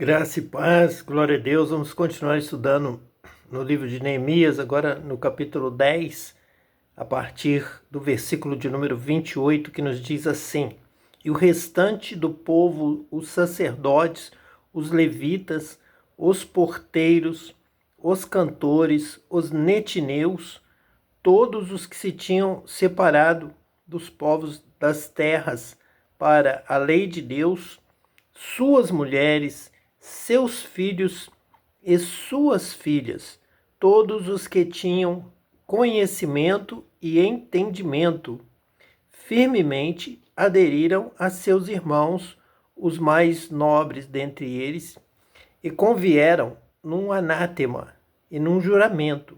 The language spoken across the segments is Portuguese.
Graça e paz, glória a Deus. Vamos continuar estudando no livro de Neemias, agora no capítulo 10, a partir do versículo de número 28, que nos diz assim: E o restante do povo, os sacerdotes, os levitas, os porteiros, os cantores, os netineus, todos os que se tinham separado dos povos das terras para a lei de Deus, suas mulheres, seus filhos e suas filhas, todos os que tinham conhecimento e entendimento, firmemente aderiram a seus irmãos, os mais nobres dentre eles, e convieram num anátema e num juramento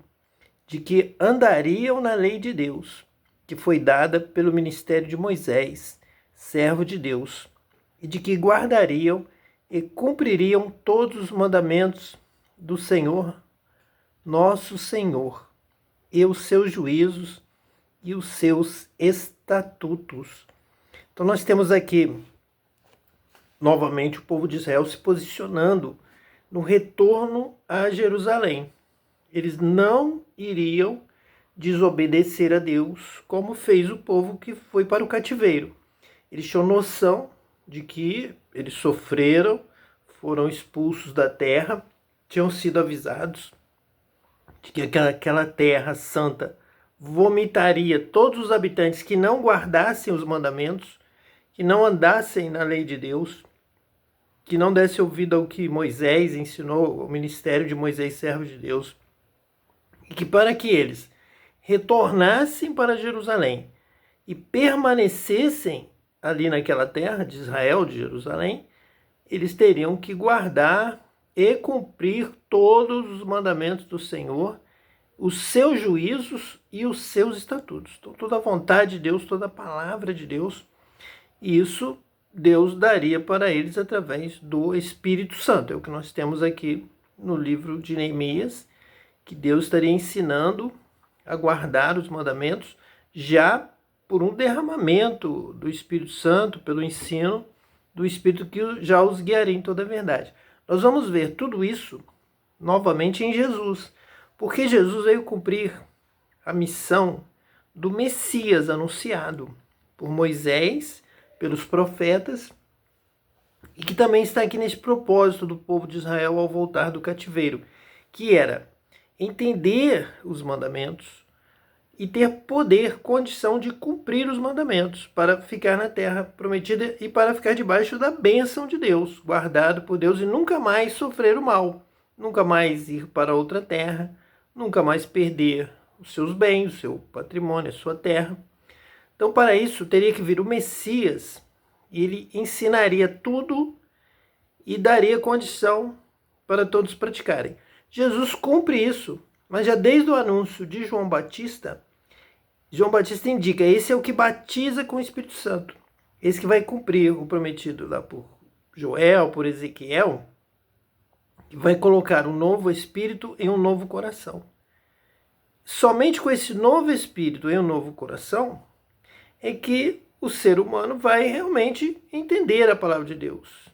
de que andariam na lei de Deus, que foi dada pelo ministério de Moisés, servo de Deus, e de que guardariam e cumpririam todos os mandamentos do Senhor, nosso Senhor, e os seus juízos e os seus estatutos. Então nós temos aqui novamente o povo de Israel se posicionando no retorno a Jerusalém. Eles não iriam desobedecer a Deus como fez o povo que foi para o cativeiro. Eles tinham noção de que eles sofreram, foram expulsos da terra, tinham sido avisados de que aquela terra santa vomitaria todos os habitantes que não guardassem os mandamentos, que não andassem na lei de Deus, que não dessem ouvido ao que Moisés ensinou, o ministério de Moisés, servo de Deus, e que para que eles retornassem para Jerusalém e permanecessem ali naquela terra de Israel, de Jerusalém, eles teriam que guardar e cumprir todos os mandamentos do Senhor, os seus juízos e os seus estatutos. Então, toda a vontade de Deus, toda a palavra de Deus, isso Deus daria para eles através do Espírito Santo. É o que nós temos aqui no livro de Neemias, que Deus estaria ensinando a guardar os mandamentos já por um derramamento do Espírito Santo, pelo ensino do Espírito que já os guiaria em toda a verdade. Nós vamos ver tudo isso novamente em Jesus, porque Jesus veio cumprir a missão do Messias anunciado por Moisés, pelos profetas, e que também está aqui nesse propósito do povo de Israel ao voltar do cativeiro, que era entender os mandamentos e ter poder, condição de cumprir os mandamentos para ficar na terra prometida e para ficar debaixo da bênção de Deus, guardado por Deus e nunca mais sofrer o mal, nunca mais ir para outra terra, nunca mais perder os seus bens, o seu patrimônio, a sua terra. Então, para isso, teria que vir o Messias, e ele ensinaria tudo e daria condição para todos praticarem. Jesus cumpre isso, mas já desde o anúncio de João Batista indica: esse é o que batiza com o Espírito Santo, esse que vai cumprir o prometido lá por Joel, por Ezequiel, que vai colocar um novo espírito em um novo coração. Somente com esse novo espírito em um novo coração é que o ser humano vai realmente entender a palavra de Deus.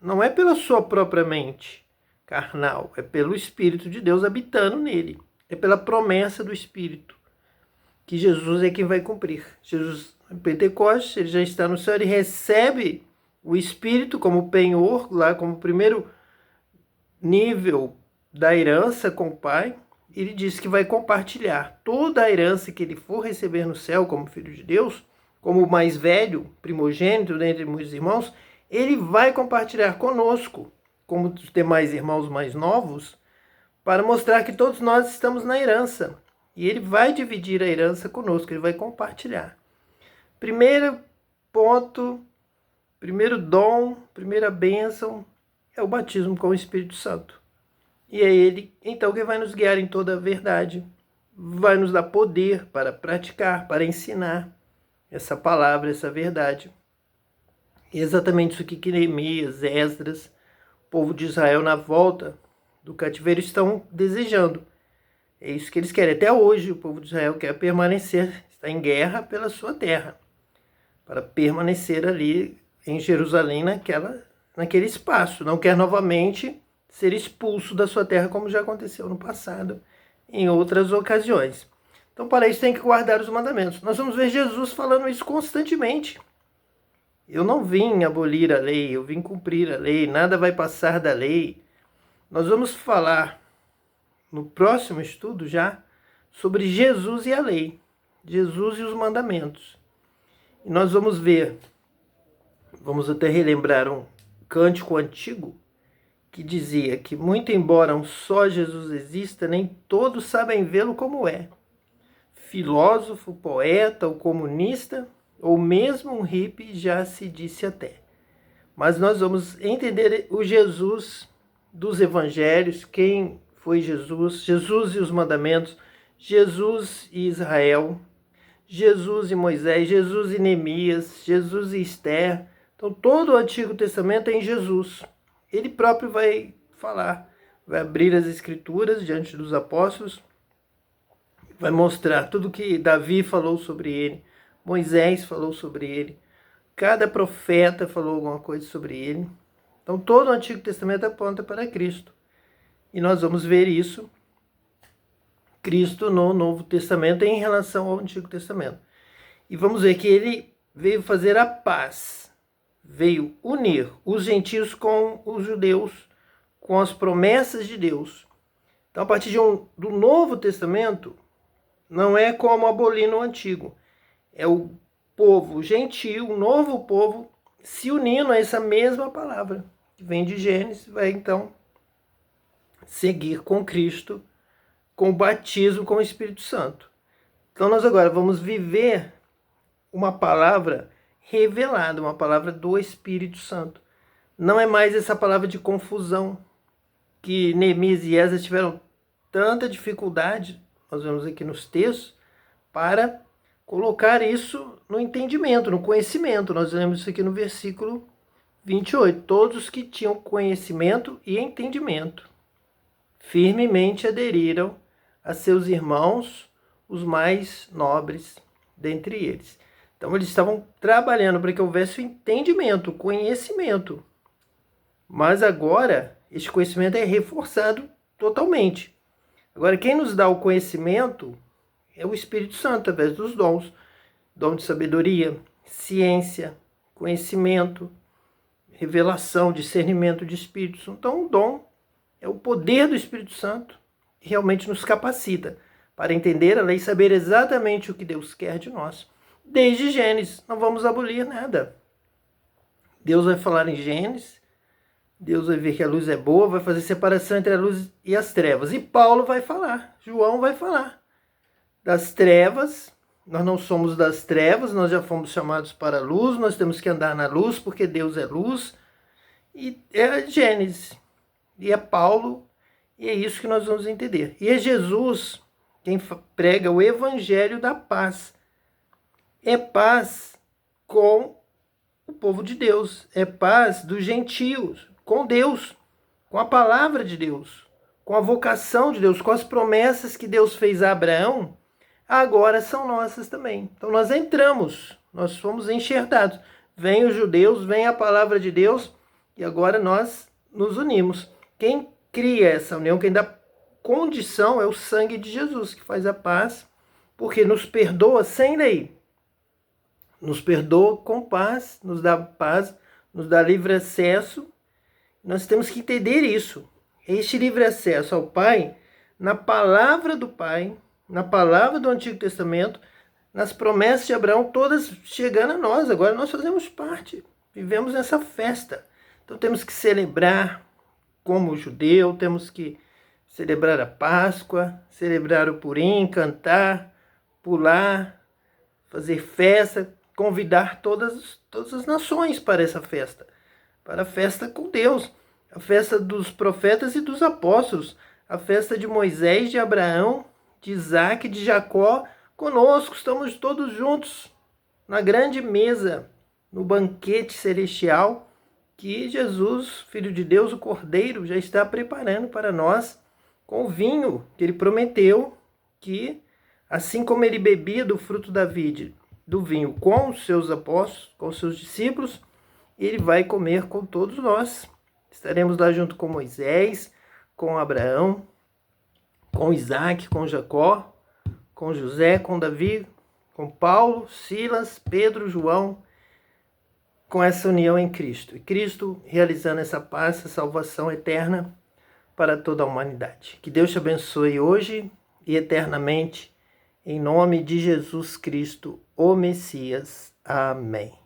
Não é pela sua própria mente carnal, é pelo Espírito de Deus habitando nele. É pela promessa do Espírito que Jesus é quem vai cumprir. Jesus, em Pentecostes, ele já está no céu, ele recebe o Espírito como penhor, lá como primeiro nível da herança com o Pai. Ele diz que vai compartilhar toda a herança que ele for receber no céu como filho de Deus, como o mais velho, primogênito dentre muitos irmãos, ele vai compartilhar conosco, como os demais irmãos mais novos, para mostrar que todos nós estamos na herança. E ele vai dividir a herança conosco, ele vai compartilhar. Primeiro ponto, primeiro dom, primeira bênção é o batismo com o Espírito Santo. E é ele, então, que vai nos guiar em toda a verdade, vai nos dar poder para praticar, para ensinar essa palavra, essa verdade. E exatamente isso que Neemias, Esdras, o povo de Israel na volta do cativeiro estão desejando. É isso que eles querem. Até hoje o povo de Israel quer permanecer, está em guerra pela sua terra, para permanecer ali em Jerusalém naquele espaço, não quer novamente ser expulso da sua terra, como já aconteceu no passado, em outras ocasiões. Então, para isso, tem que guardar os mandamentos. Nós vamos ver Jesus falando isso constantemente. Eu não vim abolir a lei, eu vim cumprir a lei, nada vai passar da lei. Nós vamos falar no próximo estudo já sobre Jesus e a lei, Jesus e os mandamentos. E nós vamos ver, vamos até relembrar um cântico antigo que dizia que, muito embora um só Jesus exista, nem todos sabem vê-lo como é. Filósofo, poeta ou comunista, ou mesmo um hippie, já se disse até. Mas nós vamos entender o Jesus dos evangelhos, quem foi Jesus, Jesus e os mandamentos, Jesus e Israel, Jesus e Moisés, Jesus e Neemias, Jesus e Esther. Então todo o Antigo Testamento é em Jesus. Ele próprio vai falar, vai abrir as escrituras diante dos apóstolos, vai mostrar tudo que Davi falou sobre ele, Moisés falou sobre ele, cada profeta falou alguma coisa sobre ele. Então todo o Antigo Testamento aponta para Cristo. E nós vamos ver isso, Cristo no Novo Testamento em relação ao Antigo Testamento. E vamos ver que ele veio fazer a paz, veio unir os gentios com os judeus, com as promessas de Deus. Então, a partir do Novo Testamento, não é como abolir no Antigo. É o povo gentil, o novo povo, se unindo a essa mesma palavra, que vem de Gênesis, vai então seguir com Cristo, com o batismo com o Espírito Santo. Então, nós agora vamos viver uma palavra revelada, uma palavra do Espírito Santo. Não é mais essa palavra de confusão que Neemias e Esdras tiveram tanta dificuldade, nós vemos aqui nos textos, para colocar isso no entendimento, no conhecimento. Nós vemos isso aqui no versículo 28. Todos que tinham conhecimento e entendimento firmemente aderiram a seus irmãos, os mais nobres dentre eles. Então eles estavam trabalhando para que houvesse o entendimento, o conhecimento. Mas agora, este conhecimento é reforçado totalmente. Agora, quem nos dá o conhecimento é o Espírito Santo, através dos dons. Dom de sabedoria, ciência, conhecimento, revelação, discernimento de espíritos. Então, o dom é o poder do Espírito Santo que realmente nos capacita para entender a lei e saber exatamente o que Deus quer de nós. Desde Gênesis, não vamos abolir nada. Deus vai falar em Gênesis, Deus vai ver que a luz é boa, vai fazer separação entre a luz e as trevas. E Paulo vai falar, João vai falar das trevas. Nós não somos das trevas, nós já fomos chamados para a luz, nós temos que andar na luz porque Deus é luz. E é Gênesis, e é Paulo, e é isso que nós vamos entender. E é Jesus quem prega o evangelho da paz. É paz com o povo de Deus, é paz dos gentios, com Deus, com a palavra de Deus, com a vocação de Deus, com as promessas que Deus fez a Abraão, agora são nossas também. Então nós entramos, nós fomos enxertados. Vem os judeus, vem a palavra de Deus, e agora nós nos unimos. Quem cria essa união, quem dá condição é o sangue de Jesus, que faz a paz, porque nos perdoa sem lei. Nos perdoa com paz, nos dá livre acesso. Nós temos que entender isso. Este livre acesso ao Pai, na palavra do Pai, na palavra do Antigo Testamento, nas promessas de Abraão, todas chegando a nós. Agora nós fazemos parte, vivemos nessa festa. Então temos que celebrar como judeu, temos que celebrar a Páscoa, celebrar o Purim, cantar, pular, fazer festa, convidar todas as nações para essa festa, para a festa com Deus, a festa dos profetas e dos apóstolos, a festa de Moisés, de Abraão, de Isaac, de Jacó, conosco, estamos todos juntos na grande mesa, no banquete celestial que Jesus, Filho de Deus, o Cordeiro, já está preparando para nós com o vinho que ele prometeu que, assim como ele bebia do fruto da vide, do vinho com os seus apóstolos, com os seus discípulos, e ele vai comer com todos nós. Estaremos lá junto com Moisés, com Abraão, com Isaac, com Jacó, com José, com Davi, com Paulo, Silas, Pedro, João, com essa união em Cristo. E Cristo realizando essa paz, essa salvação eterna para toda a humanidade. Que Deus te abençoe hoje e eternamente, em nome de Jesus Cristo, o Messias. Amém.